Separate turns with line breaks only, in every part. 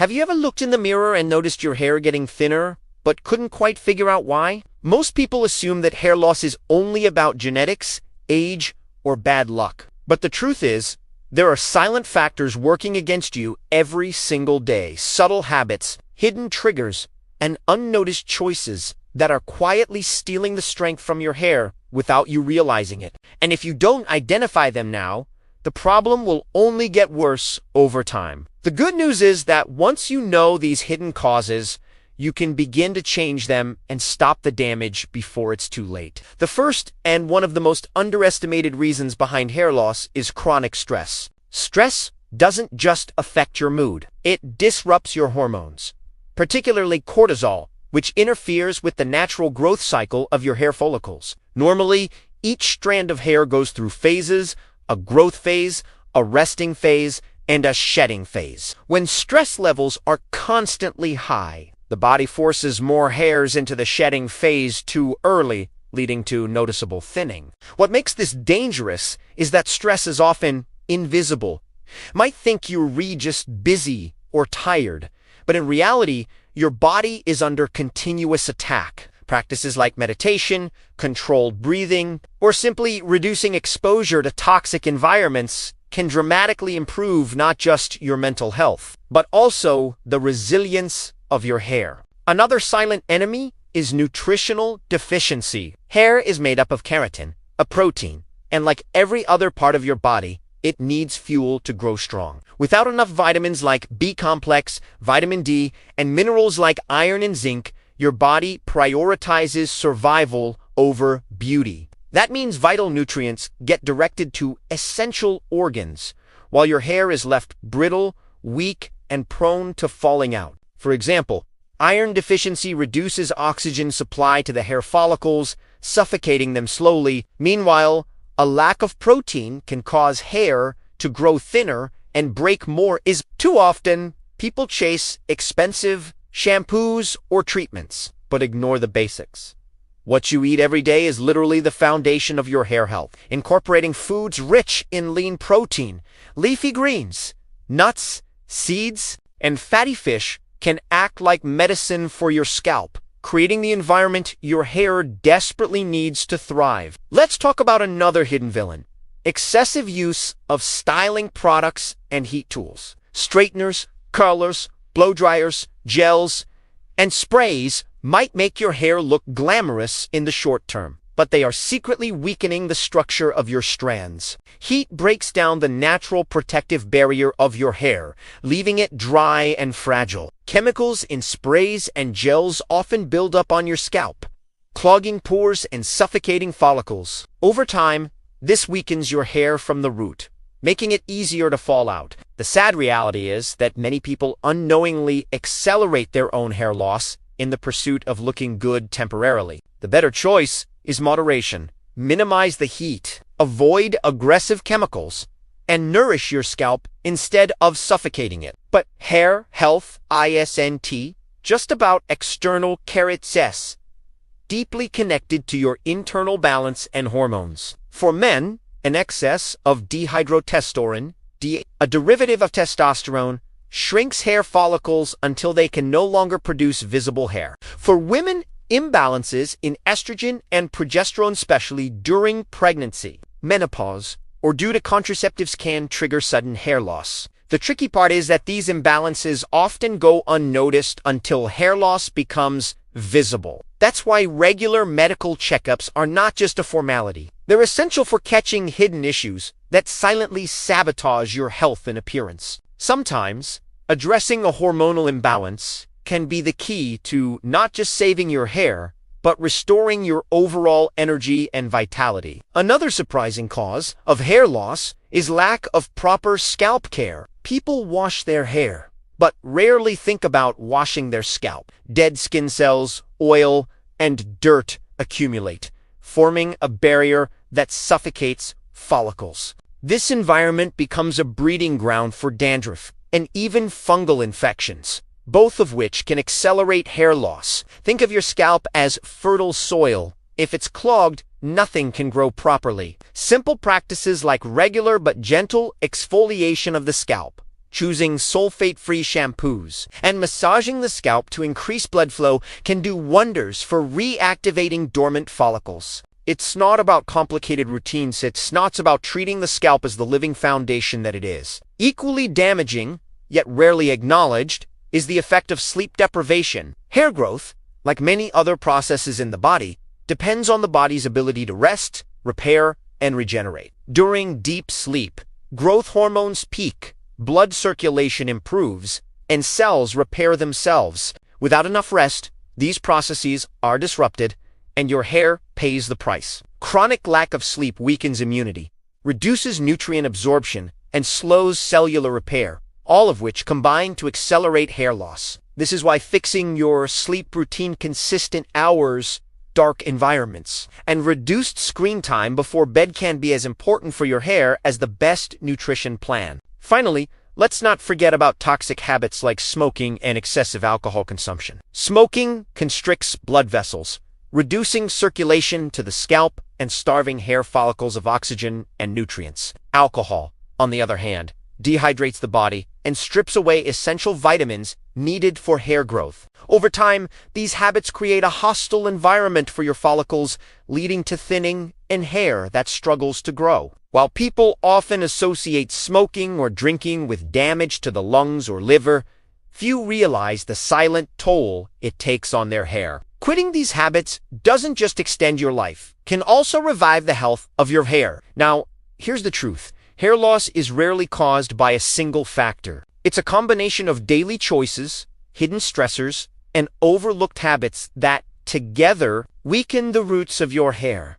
Have you ever looked in the mirror and noticed your hair getting thinner, but couldn't quite figure out why? Most people assume that hair loss is only about genetics, age, or bad luck. But the truth is, there are silent factors working against you every single day, subtle habits, hidden triggers, and unnoticed choices that are quietly stealing the strength from your hair without you realizing it. And if you don't identify them now, the problem will only get worse over time. The good news is that once you know these hidden causes, you can begin to change them and stop the damage before it's too late. The first and one of the most underestimated reasons behind hair loss is chronic stress. Stress doesn't just affect your mood. It disrupts your hormones, particularly cortisol, which interferes with the natural growth cycle of your hair follicles. Normally, each strand of hair goes through phases: a growth phase, a resting phase, and a shedding phase. When stress levels are constantly high, the body forces more hairs into the shedding phase too early, leading to noticeable thinning. What makes this dangerous is that stress is often invisible. You might think you're just busy or tired, but in reality, your body is under continuous attack. Practices like meditation, controlled breathing, or simply reducing exposure to toxic environments can dramatically improve not just your mental health, but also the resilience of your hair. Another silent enemy is nutritional deficiency. Hair is made up of keratin, a protein, and like every other part of your body, it needs fuel to grow strong. Without enough vitamins like B complex, vitamin D, and minerals like iron and zinc, your body prioritizes survival over beauty. That means vital nutrients get directed to essential organs, while your hair is left brittle, weak, and prone to falling out. For example, iron deficiency reduces oxygen supply to the hair follicles, suffocating them slowly. Meanwhile, a lack of protein can cause hair to grow thinner and break more. Too often, people chase expensive shampoos or treatments, but ignore the basics. What you eat every day is literally the foundation of your hair health. Incorporating foods rich in lean protein, leafy greens, nuts, seeds, and fatty fish can act like medicine for your scalp, creating the environment your hair desperately needs to thrive. Let's talk about another hidden villain: excessive use of styling products and heat tools. Straighteners, curlers, blow dryers, gels, and sprays might make your hair look glamorous in the short term, but they are secretly weakening the structure of your strands. Heat breaks down the natural protective barrier of your hair, leaving it dry and fragile. Chemicals in sprays and gels often build up on your scalp, clogging pores and suffocating follicles. Over time, this weakens your hair from the root, making it easier to fall out. The sad reality is that many people unknowingly accelerate their own hair loss in the pursuit of looking good temporarily. The better choice is moderation. Minimize the heat, avoid aggressive chemicals, and nourish your scalp instead of suffocating it. But hair health isn't just about external carrots, deeply connected to your internal balance and hormones. For men, an excess of dihydrotestosterone, a derivative of testosterone, shrinks hair follicles until they can no longer produce visible hair. For women, imbalances in estrogen and progesterone, especially during pregnancy, menopause, or due to contraceptives, can trigger sudden hair loss. The tricky part is that these imbalances often go unnoticed until hair loss becomes visible. That's why regular medical checkups are not just a formality. They're essential for catching hidden issues that silently sabotage your health and appearance. Sometimes, addressing a hormonal imbalance can be the key to not just saving your hair, but restoring your overall energy and vitality. Another surprising cause of hair loss is lack of proper scalp care. People wash their hair, but rarely think about washing their scalp. Dead skin cells, oil, and dirt accumulate, forming a barrier that suffocates follicles. This environment becomes a breeding ground for dandruff and even fungal infections, both of which can accelerate hair loss. Think of your scalp as fertile soil. If it's clogged, nothing can grow properly. Simple practices like regular but gentle exfoliation of the scalp, choosing sulfate-free shampoos, and massaging the scalp to increase blood flow can do wonders for reactivating dormant follicles. It's not about complicated routines, it's not about treating the scalp as the living foundation that it is. Equally damaging, yet rarely acknowledged, is the effect of sleep deprivation. Hair growth, like many other processes in the body, depends on the body's ability to rest, repair, and regenerate. During deep sleep, growth hormones peak, blood circulation improves, and cells repair themselves. Without enough rest, these processes are disrupted, and your hair pays the price. Chronic lack of sleep weakens immunity, reduces nutrient absorption, and slows cellular repair, all of which combine to accelerate hair loss. This is why fixing your sleep routine, consistent hours, dark environments, and reduced screen time before bed can be as important for your hair as the best nutrition plan. Finally, let's not forget about toxic habits like smoking and excessive alcohol consumption. Smoking constricts blood vessels, reducing circulation to the scalp and starving hair follicles of oxygen and nutrients. Alcohol, on the other hand, dehydrates the body and strips away essential vitamins needed for hair growth. Over time, these habits create a hostile environment for your follicles, leading to thinning and hair that struggles to grow. While people often associate smoking or drinking with damage to the lungs or liver, few realize the silent toll it takes on their hair. Quitting these habits doesn't just extend your life, can also revive the health of your hair. Now, here's the truth. Hair loss is rarely caused by a single factor. It's a combination of daily choices, hidden stressors, and overlooked habits that, together, weaken the roots of your hair.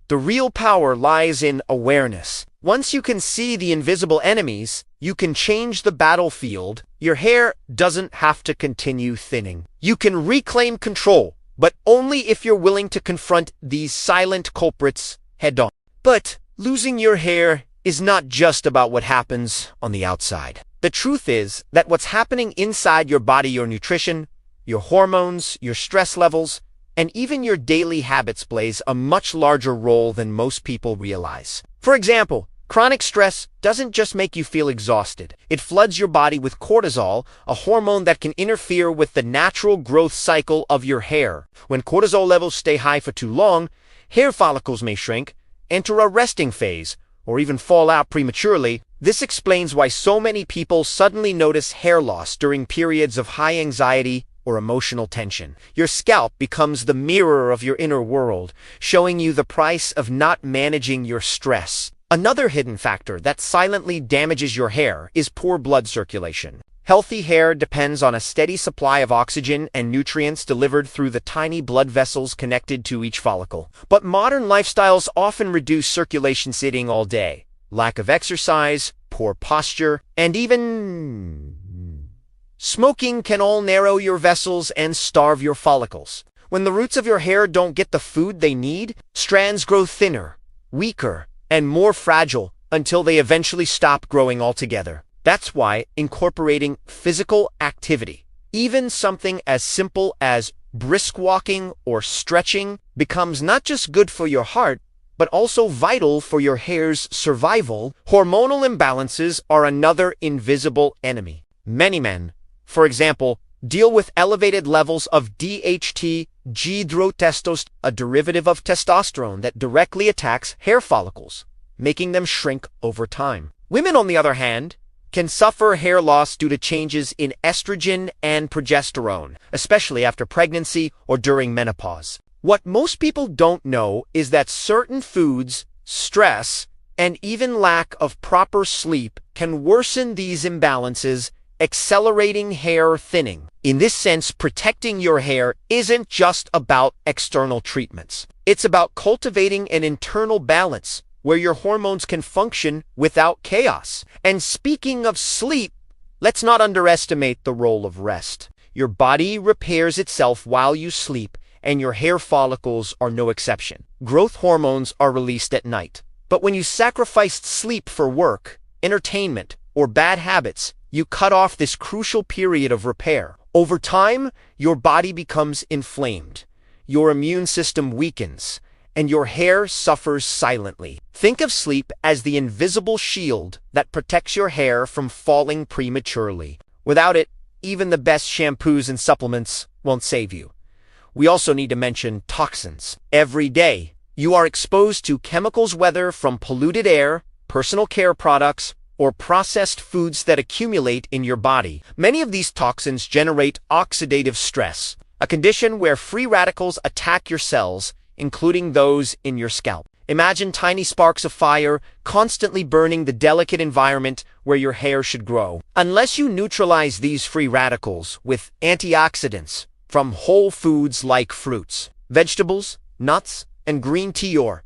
The real power lies in awareness. Once you can see the invisible enemies, you can change the battlefield. Your hair doesn't have to continue thinning. You can reclaim control, but only if you're willing to confront these silent culprits head-on. But losing your hair is not just about what happens on the outside. The truth is that what's happening inside your body, your nutrition, your hormones, your stress levels, and even your daily habits plays a much larger role than most people realize. For example, chronic stress doesn't just make you feel exhausted. It floods your body with cortisol, a hormone that can interfere with the natural growth cycle of your hair. When cortisol levels stay high for too long, hair follicles may shrink, enter a resting phase, or even fall out prematurely. This explains why so many people suddenly notice hair loss during periods of high anxiety or emotional tension. Your scalp becomes the mirror of your inner world, showing you the price of not managing your stress. Another hidden factor that silently damages your hair is poor blood circulation. Healthy hair depends on a steady supply of oxygen and nutrients delivered through the tiny blood vessels connected to each follicle. But modern lifestyles often reduce circulation. Sitting all day, lack of exercise, poor posture, and even smoking can all narrow your vessels and starve your follicles. When the roots of your hair don't get the food they need, strands grow thinner, weaker, and more fragile until they eventually stop growing altogether. That's why incorporating physical activity, even something as simple as brisk walking or stretching, becomes not just good for your heart, but also vital for your hair's survival. Hormonal imbalances are another invisible enemy. Many men, for example, deal with elevated levels of DHT, dihydrotestosterone, a derivative of testosterone that directly attacks hair follicles, making them shrink over time. Women, on the other hand, can suffer hair loss due to changes in estrogen and progesterone, especially after pregnancy or during menopause. What most people don't know is that certain foods, stress, and even lack of proper sleep can worsen these imbalances, accelerating hair thinning. In this sense, protecting your hair isn't just about external treatments. It's about cultivating an internal balance where your hormones can function without chaos. And speaking of sleep, let's not underestimate the role of rest. Your body repairs itself while you sleep, and your hair follicles are no exception. Growth hormones are released at night. But when you sacrifice sleep for work, entertainment, or bad habits, you cut off this crucial period of repair. Over time, your body becomes inflamed, your immune system weakens, and your hair suffers silently. Think of sleep as the invisible shield that protects your hair from falling prematurely. Without it, even the best shampoos and supplements won't save you. We also need to mention toxins. Every day, you are exposed to chemicals, whether from polluted air, personal care products, or processed foods that accumulate in your body. Many of these toxins generate oxidative stress, a condition where free radicals attack your cells, including those in your scalp. Imagine tiny sparks of fire constantly burning the delicate environment where your hair should grow. Unless you neutralize these free radicals with antioxidants from whole foods like fruits, vegetables, nuts, and green tea, you're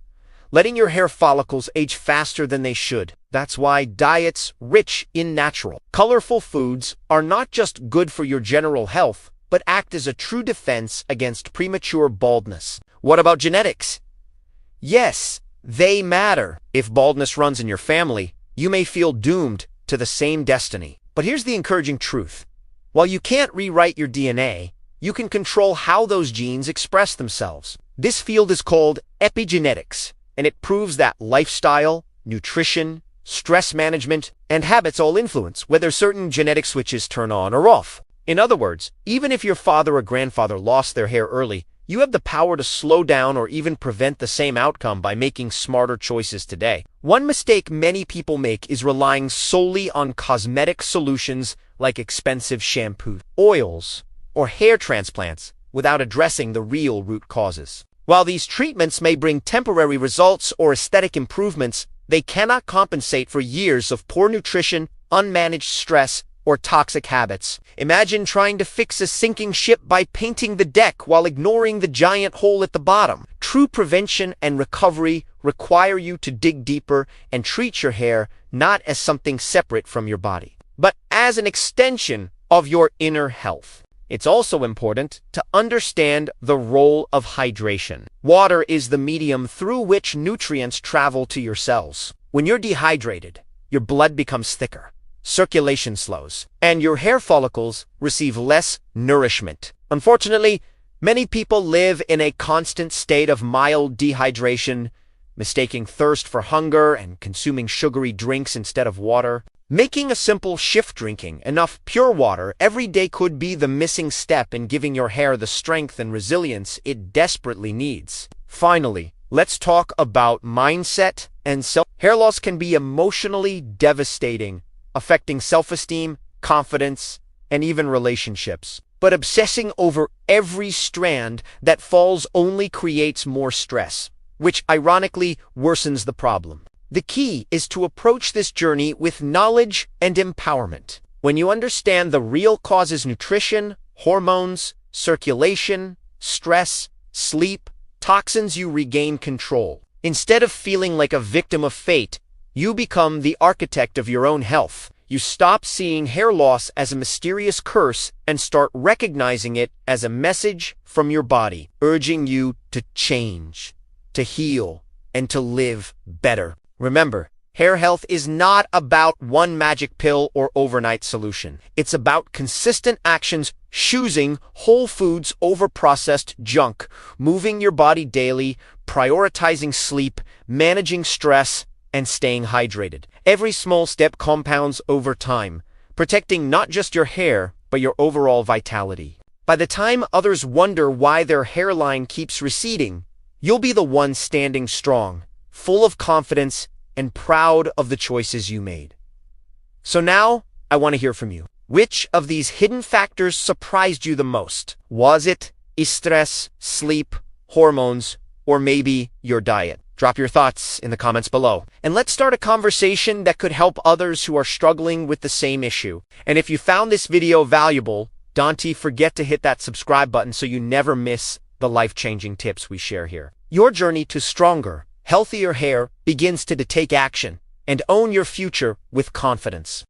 letting your hair follicles age faster than they should. That's why diets rich in natural, colorful foods are not just good for your general health, but act as a true defense against premature baldness. What about genetics? Yes, they matter. If baldness runs in your family, you may feel doomed to the same destiny. But here's the encouraging truth. While you can't rewrite your DNA, you can control how those genes express themselves. This field is called epigenetics, and it proves that lifestyle, nutrition, stress management, and habits all influence whether certain genetic switches turn on or off. In other words, even if your father or grandfather lost their hair early, you have the power to slow down or even prevent the same outcome by making smarter choices today. One mistake many people make is relying solely on cosmetic solutions like expensive shampoos, oils, or hair transplants without addressing the real root causes. While these treatments may bring temporary results or aesthetic improvements, they cannot compensate for years of poor nutrition, unmanaged stress, or toxic habits. Imagine trying to fix a sinking ship by painting the deck while ignoring the giant hole at the bottom. True prevention and recovery require you to dig deeper and treat your hair not as something separate from your body, but as an extension of your inner health. It's also important to understand the role of hydration. Water is the medium through which nutrients travel to your cells. When you're dehydrated, your blood becomes thicker, circulation slows, and your hair follicles receive less nourishment. Unfortunately, many people live in a constant state of mild dehydration, mistaking thirst for hunger and consuming sugary drinks instead of water. Making a simple shift, drinking enough pure water every day, could be the missing step in giving your hair the strength and resilience it desperately needs. Finally, let's talk about mindset and self. Hair loss can be emotionally devastating, affecting self-esteem, confidence, and even relationships. But obsessing over every strand that falls only creates more stress, which ironically worsens the problem. The key is to approach this journey with knowledge and empowerment. When you understand the real causes: nutrition, hormones, circulation, stress, sleep, toxins, you regain control. Instead of feeling like a victim of fate, you become the architect of your own health. You stop seeing hair loss as a mysterious curse and start recognizing it as a message from your body, urging you to change, to heal, and to live better. Remember, hair health is not about one magic pill or overnight solution. It's about consistent actions, choosing whole foods over processed junk, moving your body daily, prioritizing sleep, managing stress, and staying hydrated. Every small step compounds over time, protecting not just your hair, but your overall vitality. By the time others wonder why their hairline keeps receding, you'll be the one standing strong, full of confidence, and proud of the choices you made. So now, I want to hear from you. Which of these hidden factors surprised you the most? Was it stress, sleep, hormones, or maybe your diet? Drop your thoughts in the comments below. And let's start a conversation that could help others who are struggling with the same issue. And if you found this video valuable, don't forget to hit that subscribe button so you never miss the life-changing tips we share here. Your journey to stronger, healthier hair begins today. Take action and own your future with confidence.